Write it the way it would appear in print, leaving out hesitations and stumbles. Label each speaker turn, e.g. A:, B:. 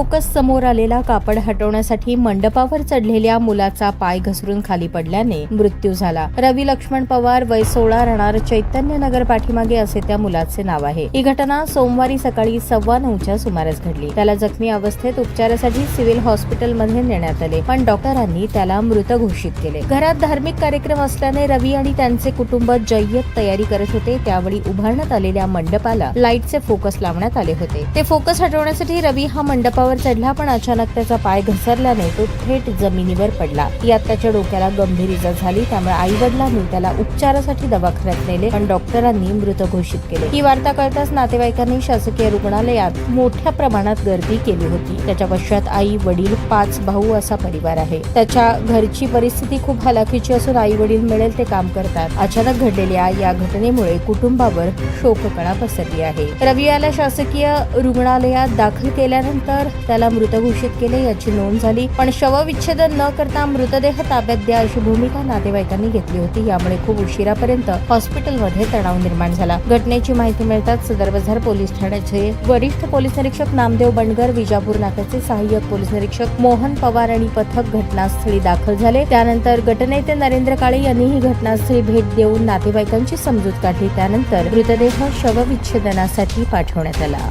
A: Focus समोर आलेला कापड हटवण्यासाठी मंडपावर चढलेल्या मुलाचा पाय घसरून खाली पडल्याने मृत्यू झाला। रवी लक्ष्मण पवार, वय 16, राहणार चैतन्यनगर पाठीमागे असे त्या मुलाचे नाव आहे। ही घटना सोमवारी सकाळी 9:15च्या सुमारास घडली। त्याला जखमी अवस्थेत उपचारासाठी सिव्हिल हॉस्पिटलमध्ये नेण्यात आले, पण डॉक्टरांनी त्याला मृत घोषित केले। घरात धार्मिक कार्यक्रम असल्याने रवी आणि त्यांचे कुटुंब जय्यत तयारी करत होते। त्यावेळी उभारण्यात आलेल्या मंडपाला लाईटचे फोकस लावण्यात आले होते। ते फोकस हटवण्यासाठी रवी हा मंडपावर चढला, पण अचानक त्याचा पाय घसरल्याने तो थेट जमिनीवर पडला। यात त्याच्या डोक्याला गंभीर इजा झाली। त्यामुळे आई वडिलांनी त्याला उपचारासाठी दवाखान्यात नेले, पण डॉक्टरांनी मृत घोषित केले। ही वार्ता कळताच नातेवाईकांनी शासकीय रुग्णालयात मोठ्या प्रमाणात गर्दी केली होती। त्याच्या पश्चात आई, वडील, 5 भाऊ असा परिवार आहे। त्याच्या घरची परिस्थिती खूप हलाखीची असून आई वडील मिळेल ते काम करतात। अचानक घडलेल्या या घटनेमुळे कुटुंबावर शोककळा पसरली आहे। रवी याला शासकीय रुग्णालयात दाखल केल्यानंतर त्याला मृत घोषित केले, याची नोंद झाली, पण शवविच्छेदन न करता मृतदेह ताब्यात द्या अशी भूमिका नातेवाईकांनी घेतली होती। यामुळे खूप उशिरापर्यंत हॉस्पिटलमध्ये तणाव निर्माण झाला। घटनेची माहिती मिळताच सदर बाजार पोलीस ठाण्याचे वरिष्ठ पोलीस निरीक्षक नामदेव बंडगर, विजापूर नाक्याचे सहाय्यक पोलीस निरीक्षक मोहन पवार आणि पथक घटनास्थळी दाखल झाले। त्यानंतर गटनेते नरेंद्र काळे यांनी ही घटनास्थळी भेट देऊन नातेवाईकांची समजूत काढली। त्यानंतर मृतदेह शवविच्छेदनासाठी पाठवण्यात आला।